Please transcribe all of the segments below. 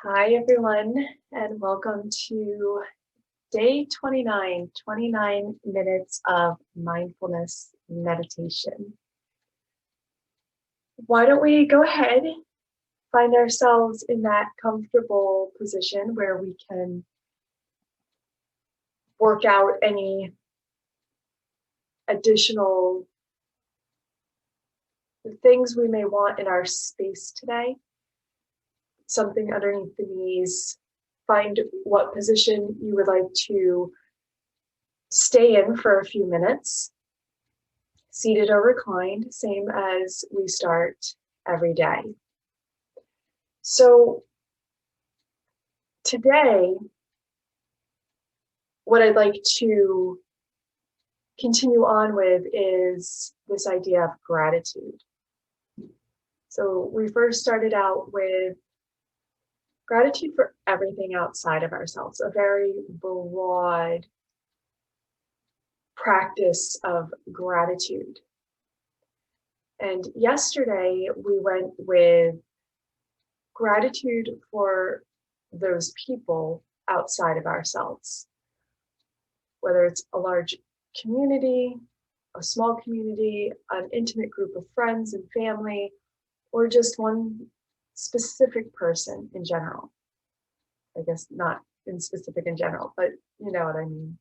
Hi, everyone, and welcome to day 29, 29 minutes of mindfulness meditation. Why don't we go ahead, find ourselves in that comfortable position where we can work out any additional things we may want in our space today. Something underneath the knees. Find what position you would like to stay in for a few minutes, seated or reclined, same as we start every day. So today, what I'd like to continue on with is this idea of gratitude. So we first started out with gratitude for everything outside of ourselves, a very broad practice of gratitude. And yesterday we went with gratitude for those people outside of ourselves, whether it's a large community, a small community, an intimate group of friends and family, or just one specific person in general. I guess not in specific in general, but you know what I mean.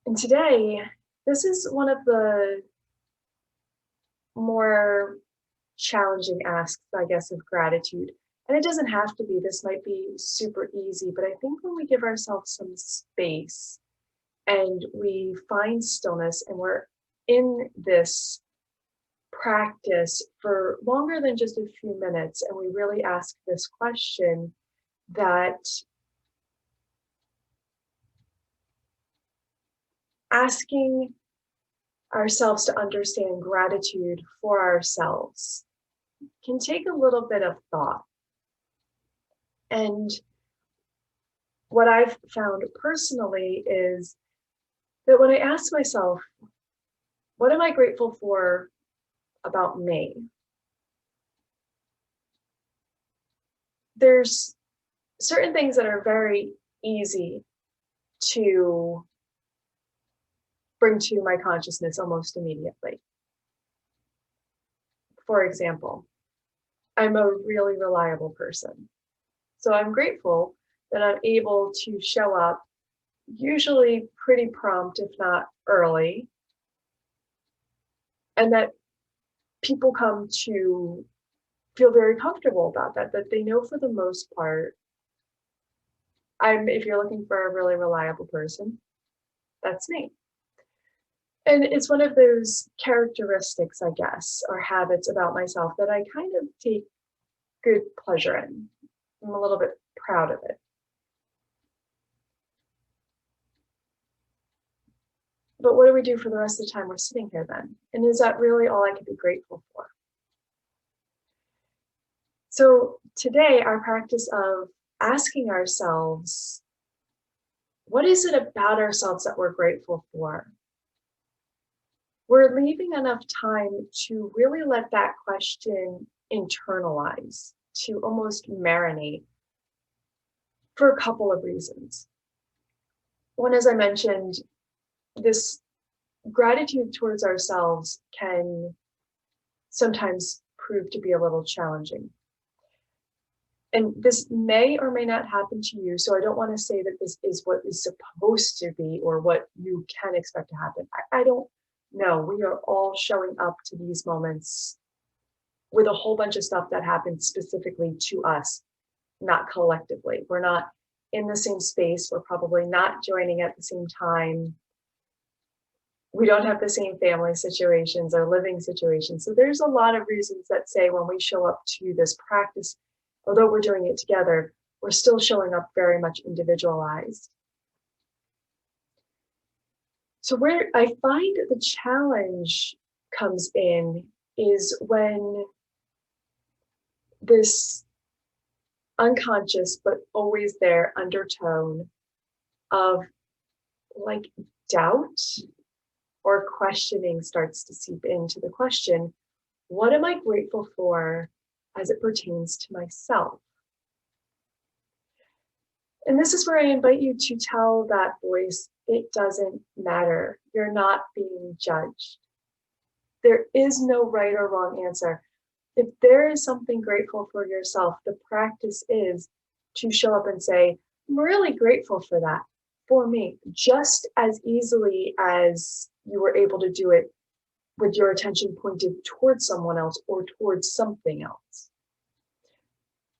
And today, this is one of the more challenging asks, I guess, of gratitude. And it doesn't have to be, this might be super easy, but I think when we give ourselves some space and we find stillness and we're in this practice for longer than just a few minutes, and we really ask this question, that asking ourselves to understand gratitude for ourselves can take a little bit of thought. And what I've found personally is that when I ask myself, what am I grateful for about me? There's certain things that are very easy to bring to my consciousness almost immediately. For example, I'm a really reliable person. So I'm grateful that I'm able to show up usually pretty prompt, if not early, and that people come to feel very comfortable about that they know for the most part, if you're looking for a really reliable person, that's me. And it's one of those characteristics, I guess, or habits about myself that I kind of take good pleasure in. I'm a little bit proud of it. But what do we do for the rest of the time we're sitting here then? And is that really all I could be grateful for? So today, our practice of asking ourselves, what is it about ourselves that we're grateful for? We're leaving enough time to really let that question internalize, to almost marinate for a couple of reasons. One, as I mentioned, this gratitude towards ourselves can sometimes prove to be a little challenging. And this may or may not happen to you, so I don't want to say that this is what is supposed to be or what you can expect to happen. I don't know. We are all showing up to these moments with a whole bunch of stuff that happens specifically to us, not collectively. We're not in the same space. We're probably not joining at the same time. We don't have the same family situations or living situations. So there's a lot of reasons that say when we show up to this practice, although we're doing it together, we're still showing up very much individualized. So where I find the challenge comes in is when this unconscious but always there undertone of like doubt or questioning starts to seep into the question, what am I grateful for as it pertains to myself. And this is where I invite you to tell that voice, it doesn't matter. You're not being judged. There is no right or wrong answer. If there is something grateful for yourself, the practice is to show up and say, I'm really grateful for that, for me, just as easily as you were able to do it with your attention pointed towards someone else or towards something else.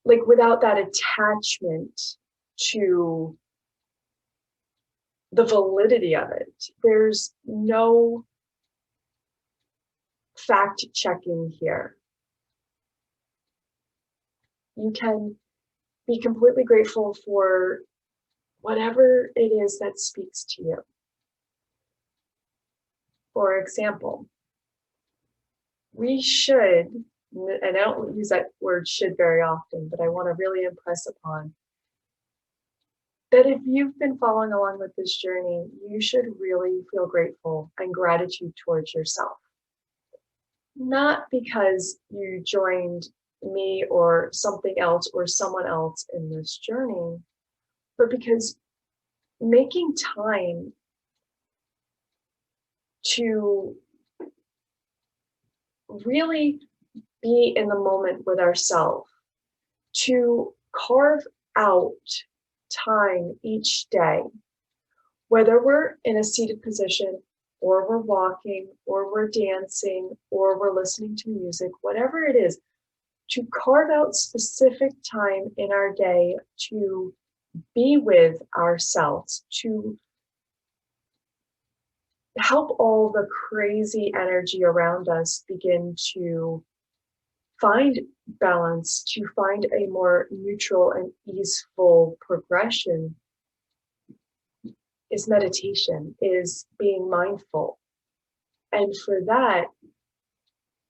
Like without that attachment to the validity of it. There's no fact checking here. You can be completely grateful for whatever it is that speaks to you. For example, we should, and I don't use that word should very often, but I want to really impress upon that if you've been following along with this journey, you should really feel grateful and gratitude towards yourself. Not because you joined me or something else or someone else in this journey, but because making time to really be in the moment with ourselves, to carve out time each day, whether we're in a seated position or we're walking or we're dancing or we're listening to music, whatever it is, to carve out specific time in our day to be with ourselves, to help all the crazy energy around us begin to find balance, to find a more neutral and easeful progression, is meditation, is being mindful. And for that,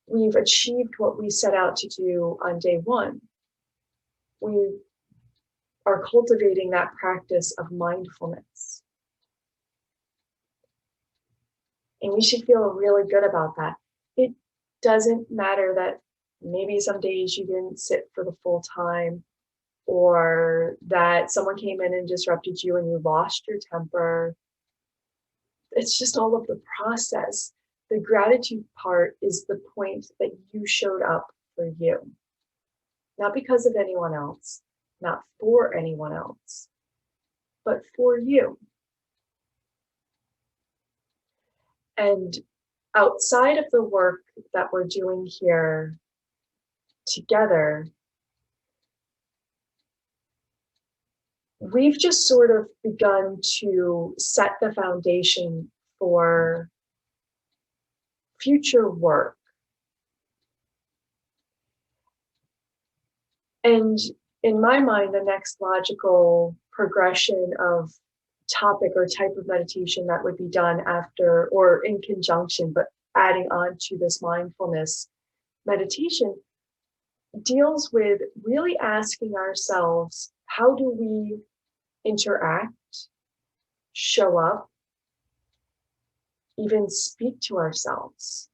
we've achieved what we set out to do on day one. We are cultivating that practice of mindfulness. And we should feel really good about that. It doesn't matter that maybe some days you didn't sit for the full time, or that someone came in and disrupted you and you lost your temper. It's just all of the process. The gratitude part is the point that you showed up for you, not because of anyone else, not for anyone else, but for you. And outside of the work that we're doing here together, we've just sort of begun to set the foundation for future work. And in my mind, the next logical progression of topic or type of meditation that would be done after or in conjunction, but adding on to this mindfulness meditation, deals with really asking ourselves, how do we interact, show up, even speak to ourselves?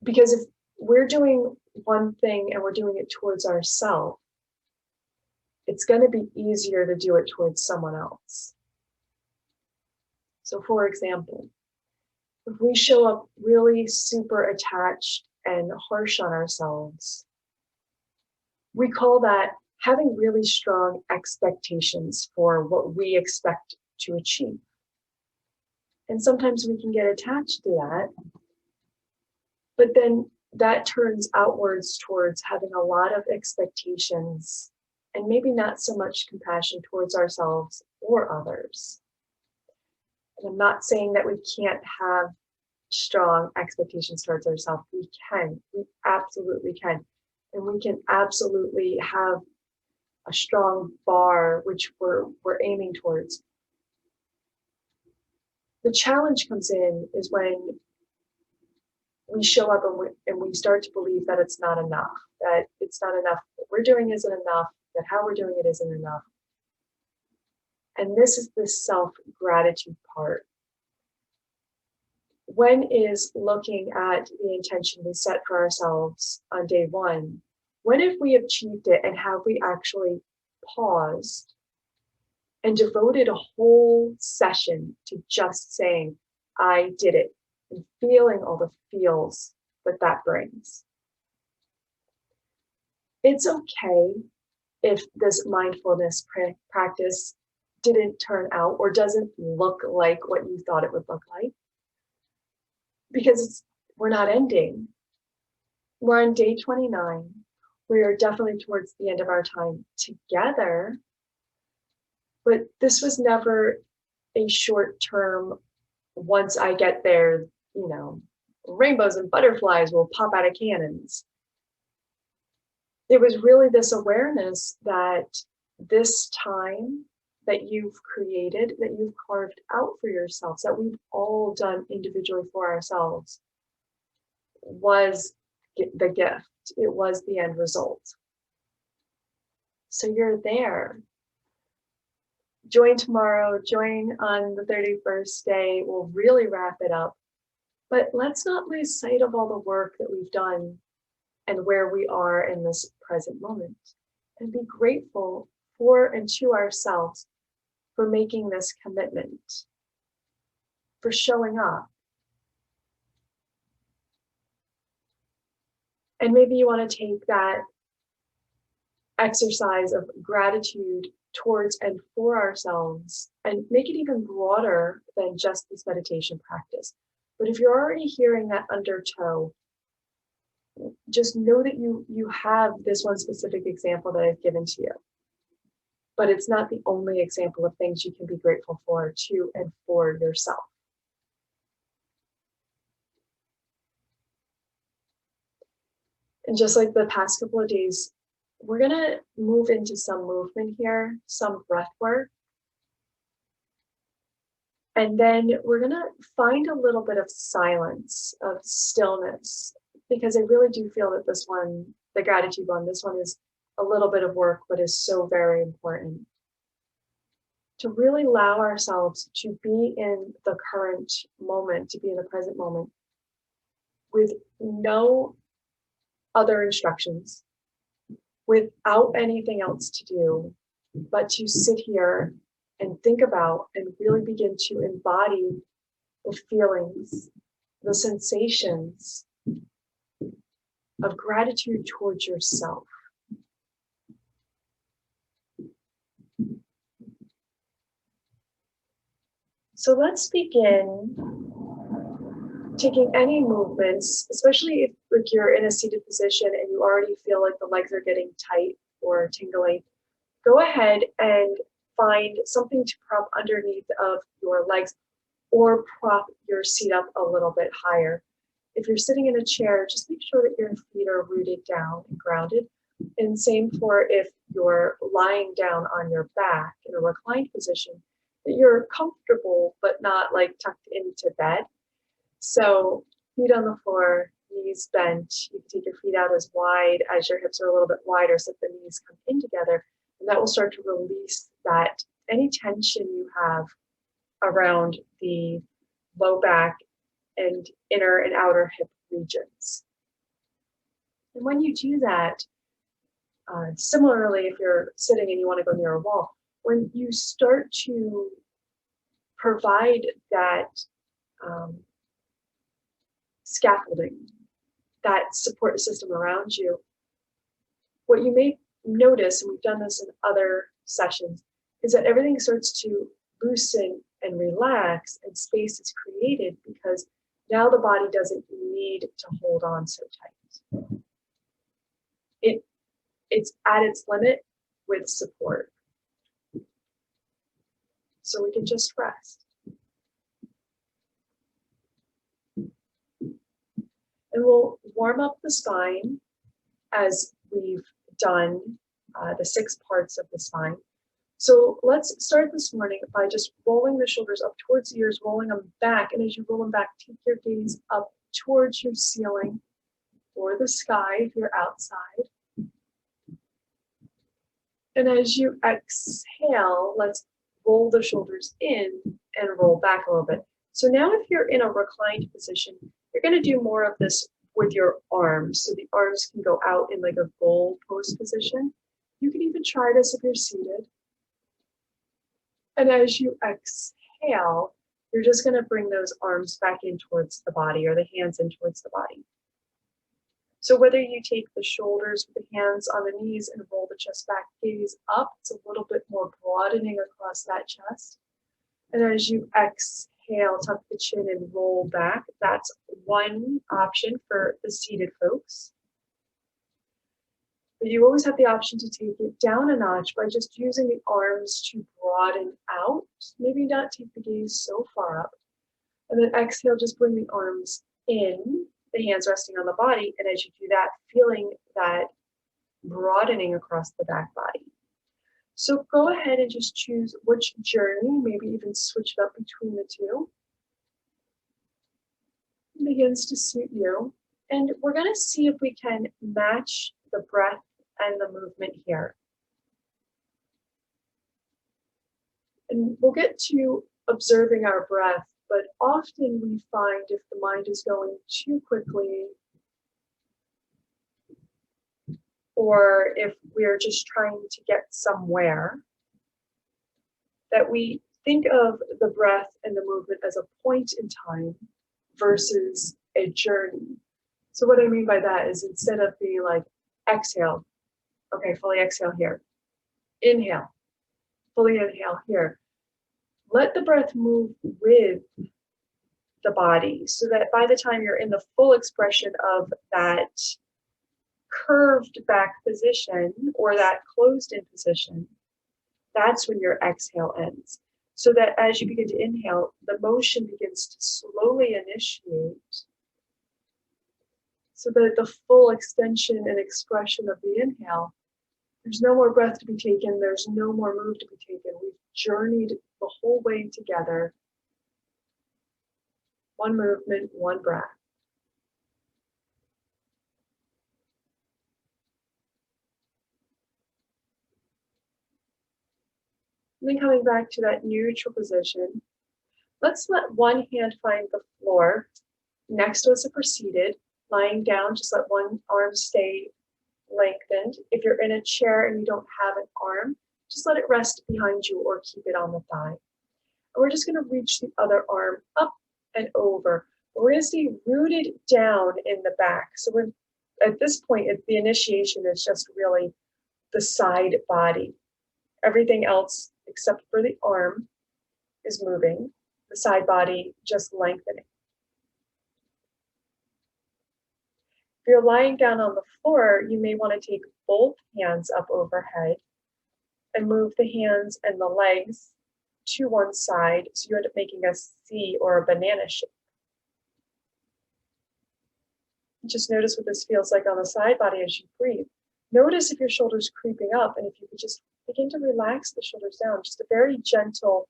Because if we're doing one thing and we're doing it towards ourselves, it's going to be easier to do it towards someone else. So for example, if we show up really super attached and harsh on ourselves, we call that having really strong expectations for what we expect to achieve. And sometimes we can get attached to that, but then that turns outwards towards having a lot of expectations and maybe not so much compassion towards ourselves or others. And I'm not saying that we can't have strong expectations towards ourselves. We can, we absolutely can. And we can absolutely have a strong bar which we're aiming towards. The challenge comes in is when we show up and we start to believe that it's not enough, that it's not enough, what we're doing isn't enough, that how we're doing it isn't enough. And this is the self-gratitude part. When is looking at the intention we set for ourselves on day one, when have we achieved it, and have we actually paused and devoted a whole session to just saying, I did it, and feeling all the feels that that brings? It's okay if this mindfulness practice didn't turn out or doesn't look like what you thought it would look like, because we're not ending. We're on day 29. We are definitely towards the end of our time together, but this was never a short term, once I get there, rainbows and butterflies will pop out of cannons. It was really this awareness that this time that you've created, that you've carved out for yourselves, that we've all done individually for ourselves, was the gift. It was the end result. So you're there. Join tomorrow, join on the 31st day. We'll really wrap it up. But let's not lose sight of all the work that we've done and where we are in this present moment. And be grateful for and to ourselves for making this commitment, for showing up. And maybe you want to take that exercise of gratitude towards and for ourselves and make it even broader than just this meditation practice. But if you're already hearing that undertow, just know that you have this one specific example that I've given to you. But it's not the only example of things you can be grateful for to and for yourself. And just like the past couple of days, we're going to move into some movement here, some breath work. And then we're going to find a little bit of silence, of stillness, because I really do feel that this one, the gratitude one, this one is a little bit of work, but is so very important. To really allow ourselves to be in the current moment, to be in the present moment, with no other instructions, without anything else to do, but to sit here and think about and really begin to embody the feelings, the sensations of gratitude towards yourself. So let's begin taking any movements, especially if like you're in a seated position and you already feel like the legs are getting tight or tingling. Go ahead and find something to prop underneath of your legs or prop your seat up a little bit higher. If you're sitting in a chair, just make sure that your feet are rooted down and grounded. And same for if you're lying down on your back in a reclined position, that you're comfortable but not like tucked into bed. So feet on the floor, knees bent. You can take your feet out as wide as your hips are a little bit wider so that the knees come in together. And that will start to release that any tension you have around the low back and inner and outer hip regions. And when you do that, similarly, if you're sitting and you want to go near a wall, when you start to provide that scaffolding, that support system around you, what you may notice, and we've done this in other sessions, is that everything starts to loosen and relax and space is created because now the body doesn't need to hold on so tight. It's at its limit with support. So we can just rest. And we'll warm up the spine as we've done the 6 parts of the spine. So let's start this morning by just rolling the shoulders up towards the ears, rolling them back. And as you roll them back, take your gaze up towards your ceiling or the sky if you're outside. And as you exhale, let's roll the shoulders in and roll back a little bit. So now if you're in a reclined position, you're going to do more of this with your arms. So the arms can go out in like a goal pose position. You can even try this if you're seated. And as you exhale, you're just going to bring those arms back in towards the body, or the hands in towards the body. So whether you take the shoulders with the hands on the knees and roll the chest back, gaze up, it's a little bit more broadening across that chest. And as you exhale, tuck the chin and roll back. That's one option for the seated folks. But you always have the option to take it down a notch by just using the arms to broaden out. Maybe not take the gaze so far up. And then exhale, just bring the arms in, the hands resting on the body. And as you do that, feeling that broadening across the back body. So go ahead and just choose which journey, maybe even switch it up between the two. It begins to suit you. And we're going to see if we can match the breath and the movement here. And we'll get to observing our breath, but often we find if the mind is going too quickly, or if we're just trying to get somewhere, that we think of the breath and the movement as a point in time versus a journey. So what I mean by that is, instead of being like, exhale, okay, fully exhale here, inhale, fully inhale here, let the breath move with the body, so that by the time you're in the full expression of that curved back position or that closed in position, that's when your exhale ends. So that as you begin to inhale, the motion begins to slowly initiate, so that the full extension and expression of the inhale, there's no more breath to be taken, there's no more move to be taken. We've journeyed the whole way together. One movement, one breath. And then coming back to that neutral position, let's let one hand find the floor next to us if we're seated. Lying down, just let one arm stay lengthened. If you're in a chair and you don't have an arm, just let it rest behind you or keep it on the thigh. And we're just going to reach the other arm up and over. We're going to stay rooted down in the back. So we're, at this point, the initiation is just really the side body. Everything else, except for the arm, is moving. The side body just lengthening. If you're lying down on the floor, you may want to take both hands up overhead and move the hands and the legs to one side, so you end up making a C or a banana shape. Just notice what this feels like on the side body as you breathe. Notice if your shoulders creeping up, and if you could just begin to relax the shoulders down, just a very gentle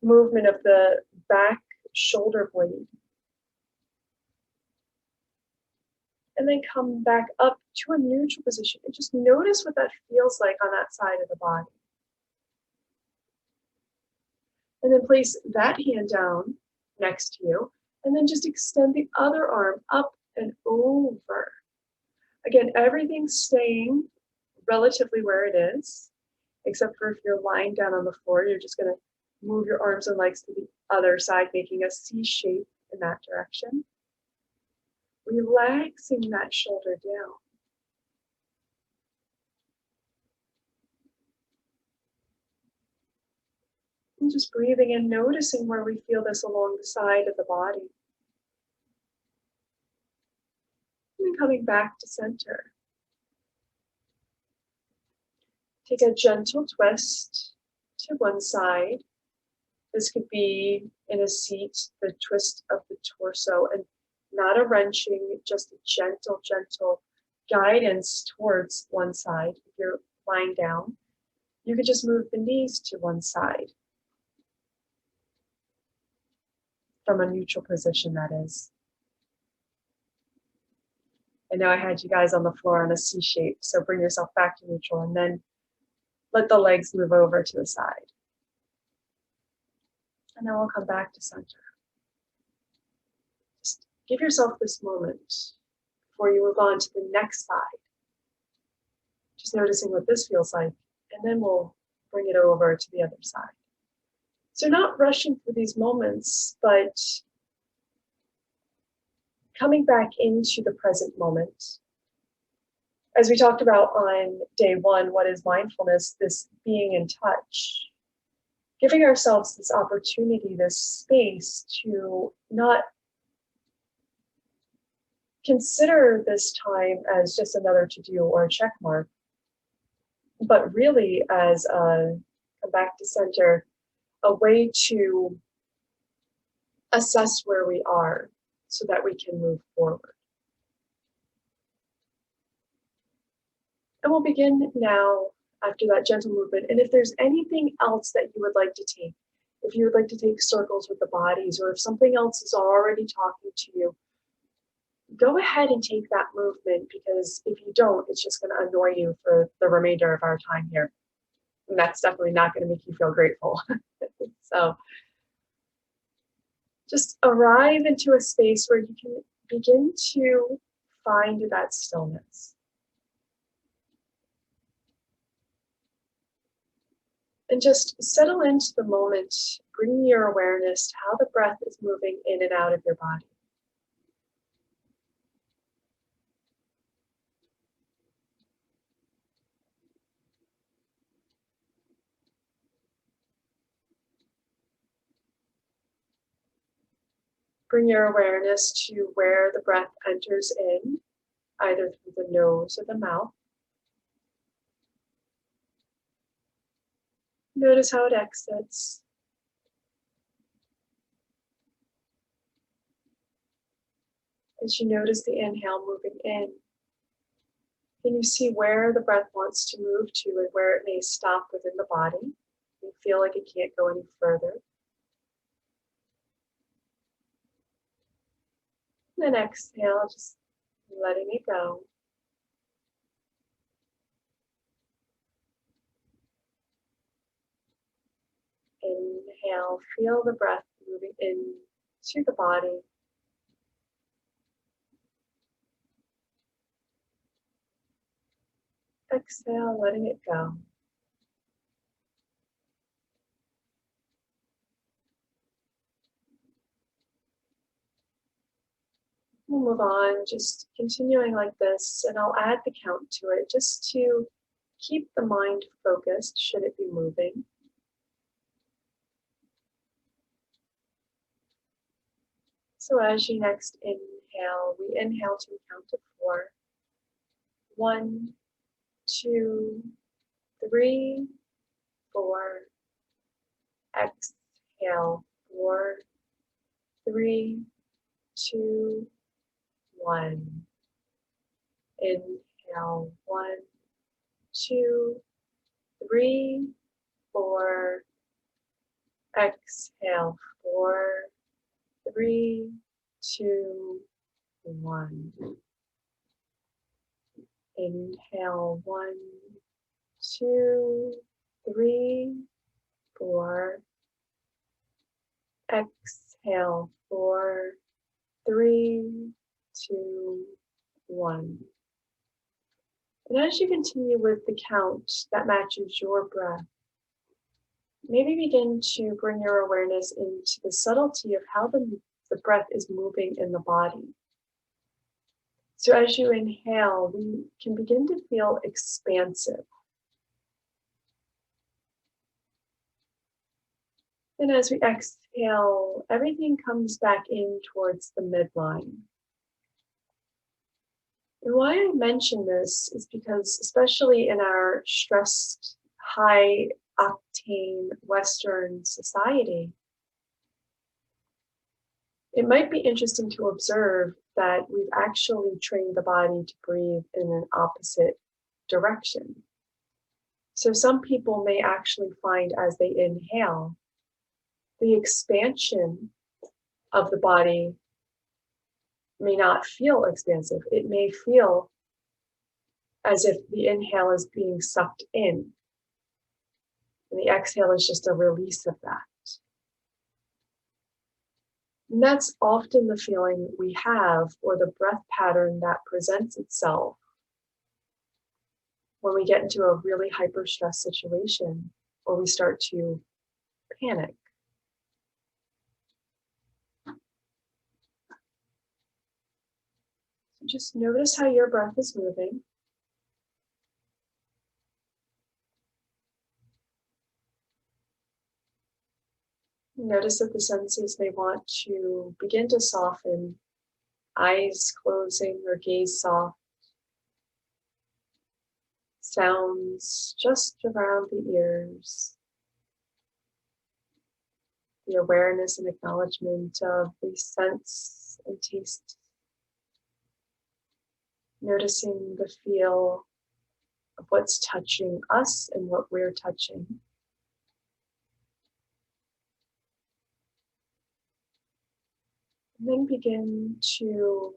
movement of the back shoulder blade. And then come back up to a neutral position and just notice what that feels like on that side of the body. And then place that hand down next to you, and then just extend the other arm up and over. Again, everything's staying relatively where it is, except for if you're lying down on the floor, you're just going to move your arms and legs to the other side, making a C shape in that direction. Relaxing that shoulder down. And just breathing and noticing where we feel this along the side of the body. And then coming back to center. Take a gentle twist to one side. This could be in a seat, the twist of the torso, and not a wrenching, just a gentle, gentle guidance towards one side. If you're lying down, you could just move the knees to one side. From a neutral position, that is. I know I had you guys on the floor on a C shape, so bring yourself back to neutral and then let the legs move over to the side. And then we'll come back to center. give yourself this moment before you move on to the next side. Just noticing what this feels like, and then we'll bring it over to the other side. So not rushing through these moments, but coming back into the present moment. As we talked about on day one, what is mindfulness? This being in touch. Giving ourselves this opportunity, this space to not consider this time as just another to-do or a check mark, but really as a back to center, a way to assess where we are so that we can move forward. And we'll begin now after that gentle movement. And if there's anything else that you would like to take, if you would like to take circles with the bodies, or if something else is already talking to you, go ahead and take that movement, because if you don't, it's just going to annoy you for the remainder of our time here. And that's definitely not going to make you feel grateful. So just arrive into a space where you can begin to find that stillness. And just settle into the moment, bring your awareness to how the breath is moving in and out of your body. Bring your awareness to where the breath enters in, either through the nose or the mouth. Notice how it exits. As you notice the inhale moving in, can you see where the breath wants to move to and where it may stop within the body? You feel like it can't go any further. And then exhale, just letting it go. Inhale, feel the breath moving in to the body. Exhale, letting it go. We'll move on, just continuing like this, and I'll add the count to it just to keep the mind focused should it be moving. So as you next inhale, we inhale to a count of 4. 1, 2, 3, 4. Exhale, 4, 3, 2, 1. Inhale, 1, 2, 3, 4. Exhale, 4, 3, 2, 1. Inhale, 1, 2, 3, 4. Exhale, 4, 3, 2, 1. And as you continue with the count that matches your breath, maybe begin to bring your awareness into the subtlety of how the breath is moving in the body. So as you inhale, we can begin to feel expansive. And as we exhale, everything comes back in towards the midline. And why I mention this is because, especially in our stressed, high octane Western society, it might be interesting to observe that we've actually trained the body to breathe in an opposite direction. So some people may actually find as they inhale, the expansion of the body may not feel expansive. It may feel as if the inhale is being sucked in, and the exhale is just a release of that. And that's often the feeling we have, or the breath pattern that presents itself when we get into a really hyper stress situation or we start to panic. So just notice how your breath is moving. Notice that the senses may want to begin to soften, eyes closing or gaze soft, sounds just around the ears, the awareness and acknowledgement of the sense and taste, noticing the feel of what's touching us and what we're touching. And then begin to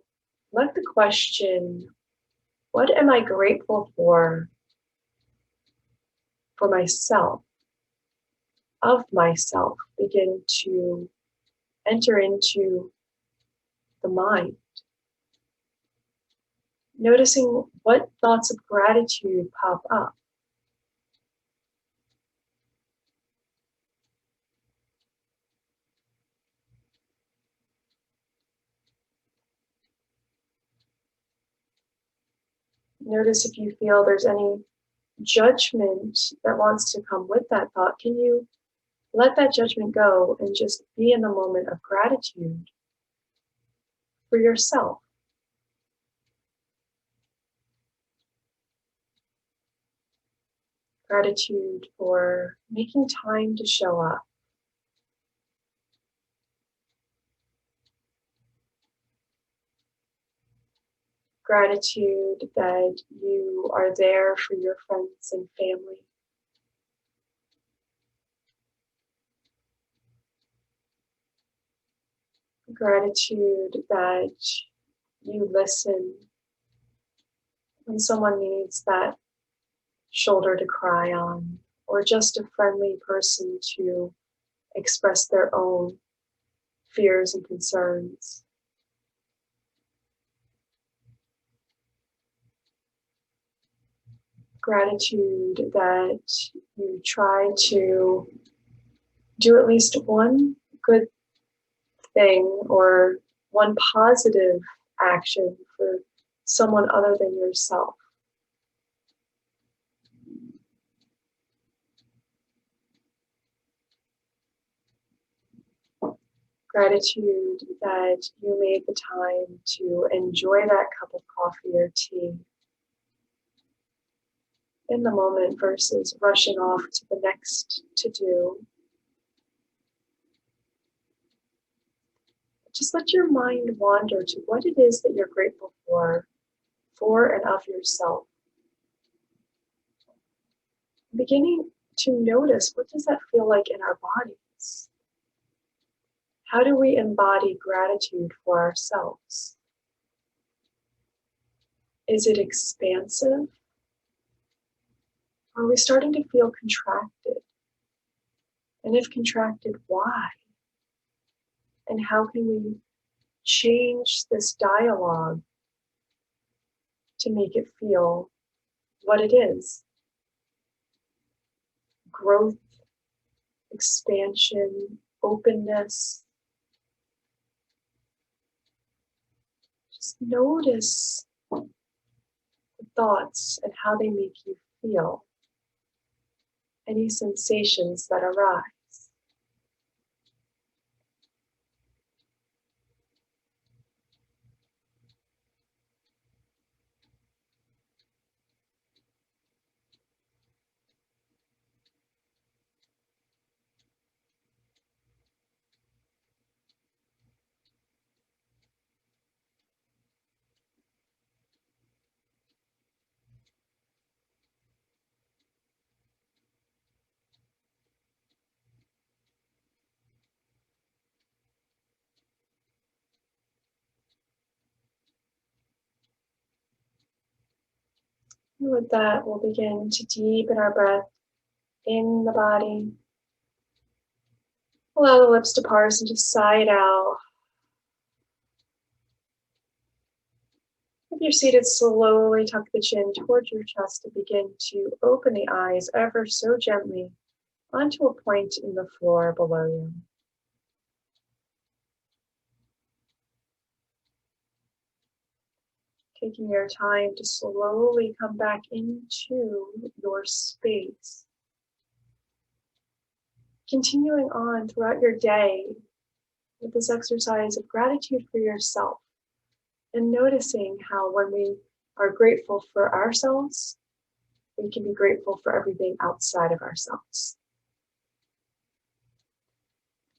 let the question, what am I grateful for myself, of myself, begin to enter into the mind. Noticing what thoughts of gratitude pop up. Notice if you feel there's any judgment that wants to come with that thought. Can you let that judgment go and just be in the moment of gratitude for yourself? Gratitude for making time to show up. Gratitude that you are there for your friends and family. Gratitude that you listen when someone needs that shoulder to cry on, or just a friendly person to express their own fears and concerns. Gratitude that you try to do at least one good thing or one positive action for someone other than yourself. Gratitude that you made the time to enjoy that cup of coffee or tea in the moment versus rushing off to the next to-do. Just let your mind wander to what it is that you're grateful for and of yourself. Beginning to notice, what does that feel like in our bodies? How do we embody gratitude for ourselves? Is it expansive? Or are we starting to feel contracted? And if contracted, why? And how can we change this dialogue to make it feel what it is? Growth, expansion, openness. Just notice the thoughts and how they make you feel. Any sensations that arise. And with that, we'll begin to deepen our breath in the body. Allow the lips to parse and just sigh it out. you're seated, slowly tuck the chin towards your chest and begin to open the eyes ever so gently onto a point in the floor below you. Taking your time to slowly come back into your space. Continuing on throughout your day with this exercise of gratitude for yourself and noticing how when we are grateful for ourselves, we can be grateful for everything outside of ourselves.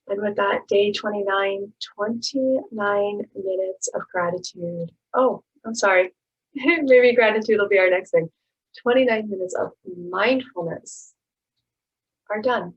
And with that, day 29, 29 minutes of gratitude. Oh, I'm sorry. Maybe gratitude will be our next thing. 29 minutes of mindfulness are done.